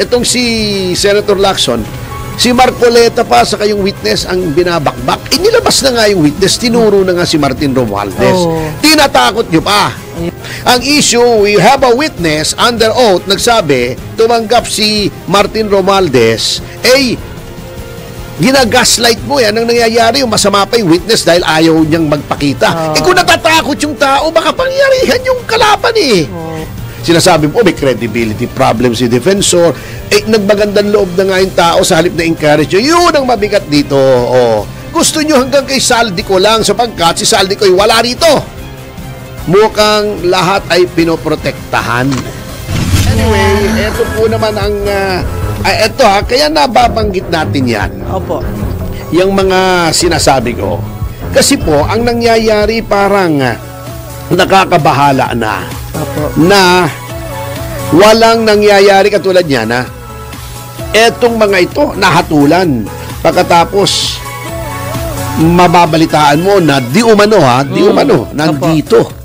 itong si Senator Lacson, si Marcoleta pa sa kayong witness ang binabakbak. Inilabas na nga yung witness, tinuro na nga si Martin Romualdez. Tinatakot nyo pa. Ang issue, we have a witness under oath, nagsabi, tumanggap si Martin Romualdez, ginagaslight mo yan. Ang nangyayari, yung masama pa yung witness dahil ayaw niyang magpakita. Kung natatakot yung tao, baka pangyarihan yung kalaban Sinasabi mo, may credibility problem si defensor. Nagmagandang loob na nga yung tao sa halip na encourage nyo. Yun ang mabigat dito. Gusto nyo hanggang kay Saldico lang sapagkat si Saldico ay wala rito. Mukhang lahat ay pinoprotektahan. Anyway, eto po naman ang... kaya nababanggit natin yan. Opo. Yung mga sinasabi ko. Kasi po, ang nangyayari parang nakakabahala na. Opo. Na walang nangyayari katulad niya na etong mga ito nahatulan. Pagkatapos, mababalitaan mo na di umano nandito. Opo.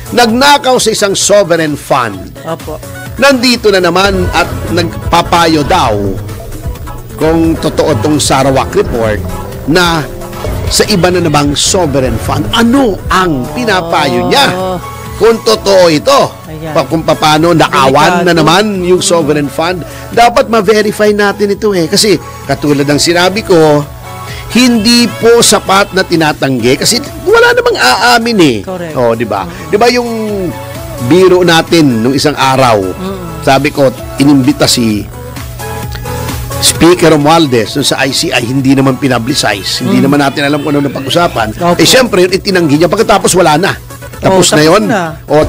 Nagnakaw sa isang sovereign fund. Opo. Nandito na naman at nagpapayo daw kung totoo itong Sarawak report na sa iba na namang sovereign fund. Ano ang pinapayo niya? Kung totoo ito, kung paano naawan na naman yung sovereign fund, dapat ma-verify natin ito Kasi katulad ng sinabi ko, hindi po sapat na tinatanggi kasi wala namang aamin Correct. di ba? Di ba yung biro natin nung isang araw, sabi ko, inimbita si Speaker Romualdez sa ICI, hindi naman pinablicize. Hindi naman natin alam kung ano na pag-usapan. Siyempre, yun itinanggi niya. Pagkatapos, wala na. Tapos na yun.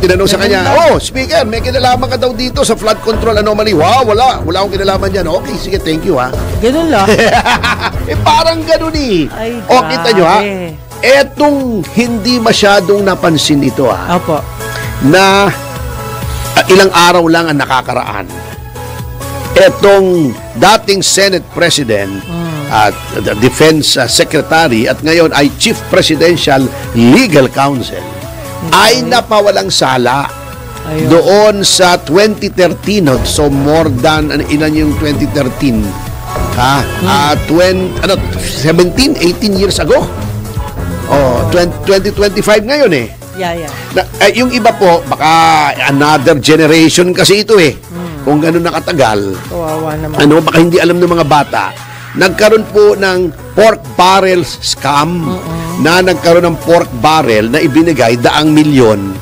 Tinanong sa kanya, Speaker, may kinalaman ka daw dito sa flood control anomaly. Wow, wala akong kinalaman dyan. Okay, sige, thank you Ganun lang. Parang ganun Ay, kita nyo etong hindi masyadong napansin ito Opo. na ilang araw lang ang nakakaraan. Etong dating Senate President at Defense Secretary at ngayon ay Chief Presidential Legal Counsel ay napawalang sala doon sa 2013. So more than ilan yung 2013? 17, 18 years ago. 2025 ngayon Yeah. Yung iba po, baka another generation kasi ito Kung gano'n nakatagal. Kawawa naman. Baka hindi alam ng mga bata. Nagkaroon po ng pork barrel scam na nagkaroon ng pork barrel na ibinigay 100 milyon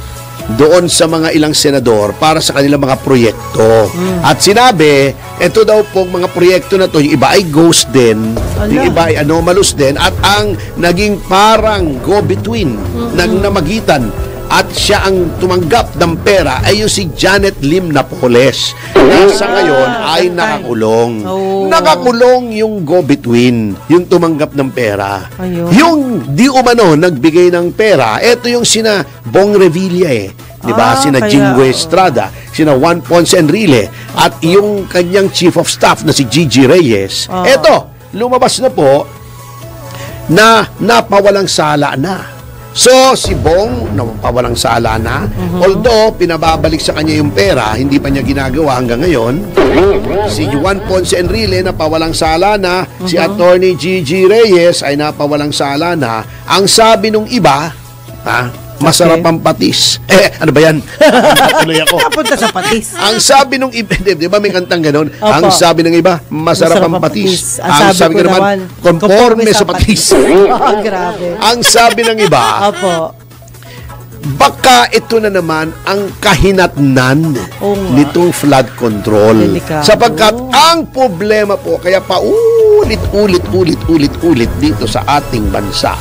doon sa mga ilang senador para sa kanilang mga proyekto. At sinabi, ito daw pong mga proyekto na to, yung iba ay ghost din, yung iba ay anomalous din, at ang naging parang go-between, namagitan, at siya ang tumanggap ng pera ay yung si Janet Lim Napoles na sa ngayon ay nakakulong. Nakakulong yung go-between, yung tumanggap ng pera. Yung di umano nagbigay ng pera, eto yung sina Bong Revilla di ba? Sina Jinggoy Estrada, sina Juan Ponce Enrile, at yung kanyang chief of staff na si Gigi Reyes. Eto, lumabas na po na napawalang sala na. So, si Bong, napawalang sala na. Although, pinababalik sa kanya yung pera, hindi pa niya ginagawa hanggang ngayon. Si Juan Ponce Enrile, napawalang sala na. Si Attorney Gigi Reyes ay napawalang sala na. Ang sabi nung iba, masarap ang patis. Ano ba yan? Tuloy ako. Napunta sa patis. Ang sabi nung iba, di ba may kantang ganon? Ang sabi ng iba, masarap ang patis. Ang sabi ko naman, conforme sa patis. Grabe. Ang sabi ng iba, baka ito na naman ang kahinatnan nitong flood control. Sapagkat ang problema po, kaya pa ulit dito sa ating bansa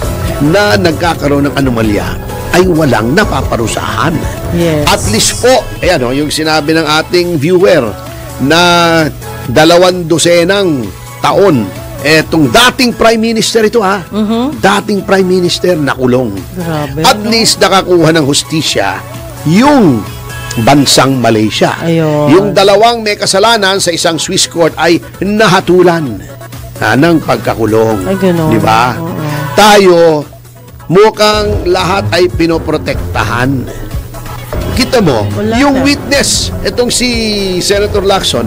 na nagkakaroon ng anomalya, ay walang napaparusahan. Yes. At least po, yung sinabi ng ating viewer na 200 taon, etong dating Prime Minister ito dating Prime Minister nakulong. Grabe, at least nakakuha ng hustisya yung bansang Malaysia. Yung dalawang may kasalanan sa isang Swiss court ay nahatulan ng pagkakulong. Di ba? Tayo, mukhang lahat ay pinoprotektahan. Kita mo, yung witness, itong si Senator Lacson,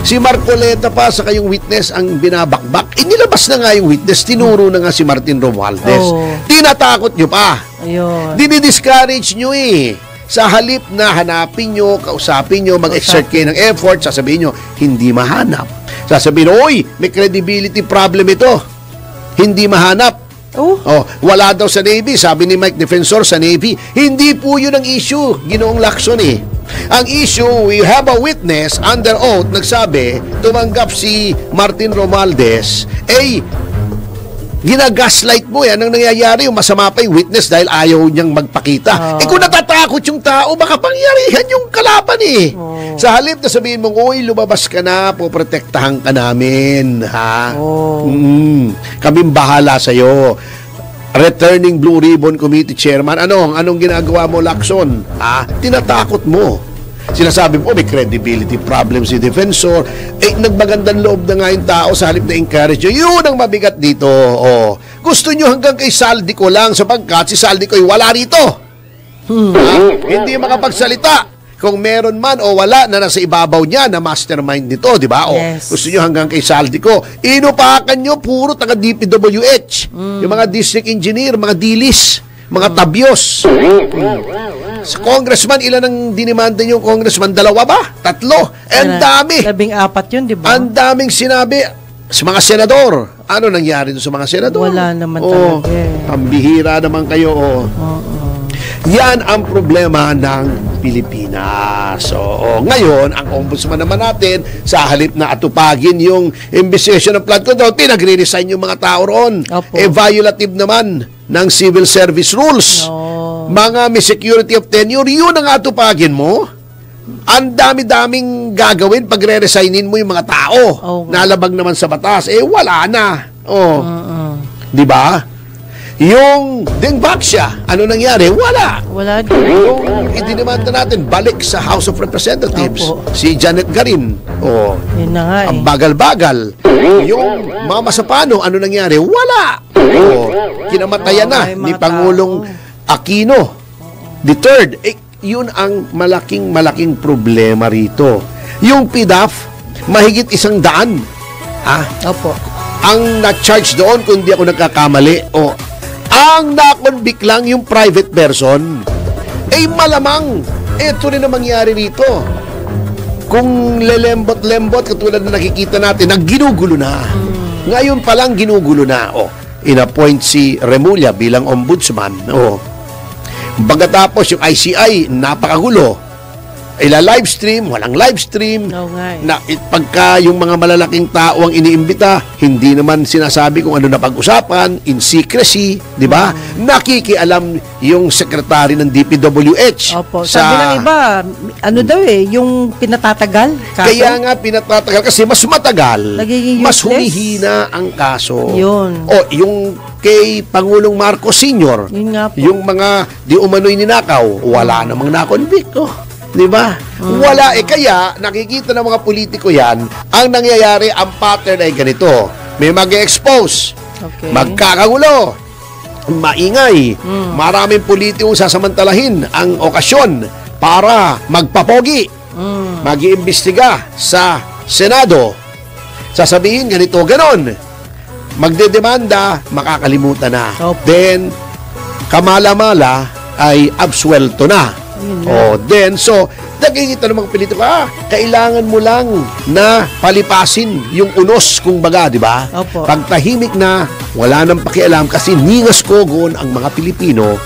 Si Marcoleta pa sa kayong witness ang binabakbak. Inilabas na nga yung witness, tinuro na nga si Martin Romualdez. Oo. Tinatakot nyo pa. Ayun. Dinidiscourage nyo eh. Sa halip na hanapin nyo, kausapin nyo, mag-exert kayo ng effort, sasabihin nyo, hindi mahanap. Sasabihin, oy, may credibility problem ito. Hindi mahanap. Oh, wala daw sa Navy. Sabi ni Mike Defensor sa Navy, hindi po yun ang issue. Ginoong Lacson eh. Ang issue, we have a witness under oath, nagsabi, tumanggap si Martin Romualdez, ginagaslight mo yan. Ang nangyayari, yung masama pa yung witness dahil ayaw niyang magpakita. Kung natatakot yung tao, baka pangyarihan yung kalaban eh. Sa halip na sabihin mong, uy, lumabas ka na, poprotektahan ka namin. Ha? Kaming bahala sa'yo. Returning Blue Ribbon Committee Chairman, anong ginagawa mo, Lacson? Tinatakot mo. Sinasabi mo, may credibility problem si Defensor. Nagmagandang loob na nga yung tao sa halip na encourage nyo. Yun ang mabigat dito. Gusto nyo hanggang kay Saldico lang sapagkat si Saldico ay wala rito. Hindi makapagsalita. Kung meron man o wala na nasa ibabaw niya na mastermind nito, di ba? Yes. Gusto nyo hanggang kay Saldico. Inupakan nyo, puro taga DPWH. Yung mga district engineer, mga dilis, mga tabyos. Sa congressman, ilan ang dinimanda yung congressman? 2 ba? 3? Ang dami. 14 yun, di ba? Ang daming sinabi sa mga senador. Ano nangyari doon sa mga senador? Wala naman talaga. Ang bihira naman kayo. Yan ang problema ng Pilipinas. Ngayon, ang ombudsman naman natin, sa halip na atupagin yung investigation ng flood control, pinagre-resign yung mga tao roon. Violative naman ng civil service rules. Mga may security of tenure, yun ang atupagin mo. Ang dami-daming gagawin pag re-resignin mo yung mga tao. Nalabag naman sa batas. Wala na. Di ba? Yung Dengbaksya, ano nangyari? Wala. Wala din. Yung idinimanda natin, balik sa House of Representatives. Si Janet Garin. Yun na nga Ang bagal-bagal. Yung Mama Sapano, ano nangyari? Wala. Kinamatayan na ni Pangulong Aquino III. Yun ang malaking problema rito. Yung PDAF, mahigit 100. Ang na-charge doon, kung di ako nagkakamali, ang nakonvict lang yung private person. Malamang, ito rin ang mangyari rito. Kung lelembot-lembot, katulad na nakikita natin, ginugulo na. Ngayon palang ginugulo na. In-appoint si Remulla bilang ombudsman. Pagkatapos yung ICI, napakagulo. Ila-livestream, walang livestream. Pagka yung mga malalaking tao ang iniimbita, hindi naman sinasabi kung ano na pag-usapan, in secrecy, di ba? Nakikialam yung sekretary ng DPWH. Sabi ng iba, yung pinatatagal. Kaso? Kaya nga pinatatagal kasi mas matagal, mas humihina ang kaso. Yun. Yung kay Pangulong Marcos Sr., yung mga di umano'y ninakaw, wala namang nakonvict. Di ba? Wala. Kaya, nakikita ng mga politiko yan, ang nangyayari, ang pattern ay ganito. May mag-expose, magkakagulo, maingay, maraming politiko sasamantalahin ang okasyon para magpapogi, mag-iimbestiga sa Senado. Sasabihin ganito, ganon. Magdedemanda, makakalimutan na. Then, kamala-mala ay absuelto na. So, nakikita ng mga politiko, kailangan mo lang na palipasin yung unos, kung baga, di ba? Pag tahimik na, wala nang pakialam kasi ningas kogon ang mga Pilipino,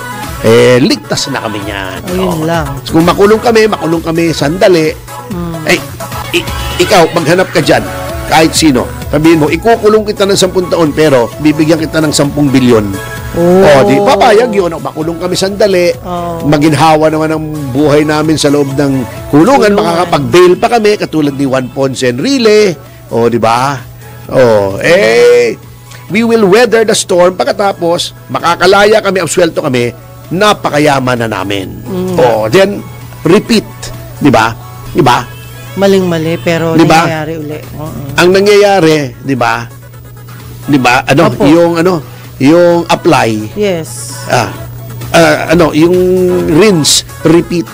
ligtas na kami niyan. Ayun lang. So, kung makulong kami sandali, ikaw, maghanap ka dyan, kahit sino, sabihin mo, ikukulong kita ng 10 taon, pero bibigyan kita ng 10 bilyon. Di papayag yun. Makulong kami sandali. Maginhawa naman ang buhay namin sa loob ng kulungan. Makakapag-bail pa kami, katulad ni Juan Ponce Enrile. Di ba? We will weather the storm. Pagkatapos, makakalaya kami, absuelto kami, napakayaman na namin. Then, repeat. Di ba? Di ba? Maling-mali, pero diba? Nangyayari uli. Ang nangyayari, di ba? Di ba? Yung apply. Yes. Yung rinse, repeat.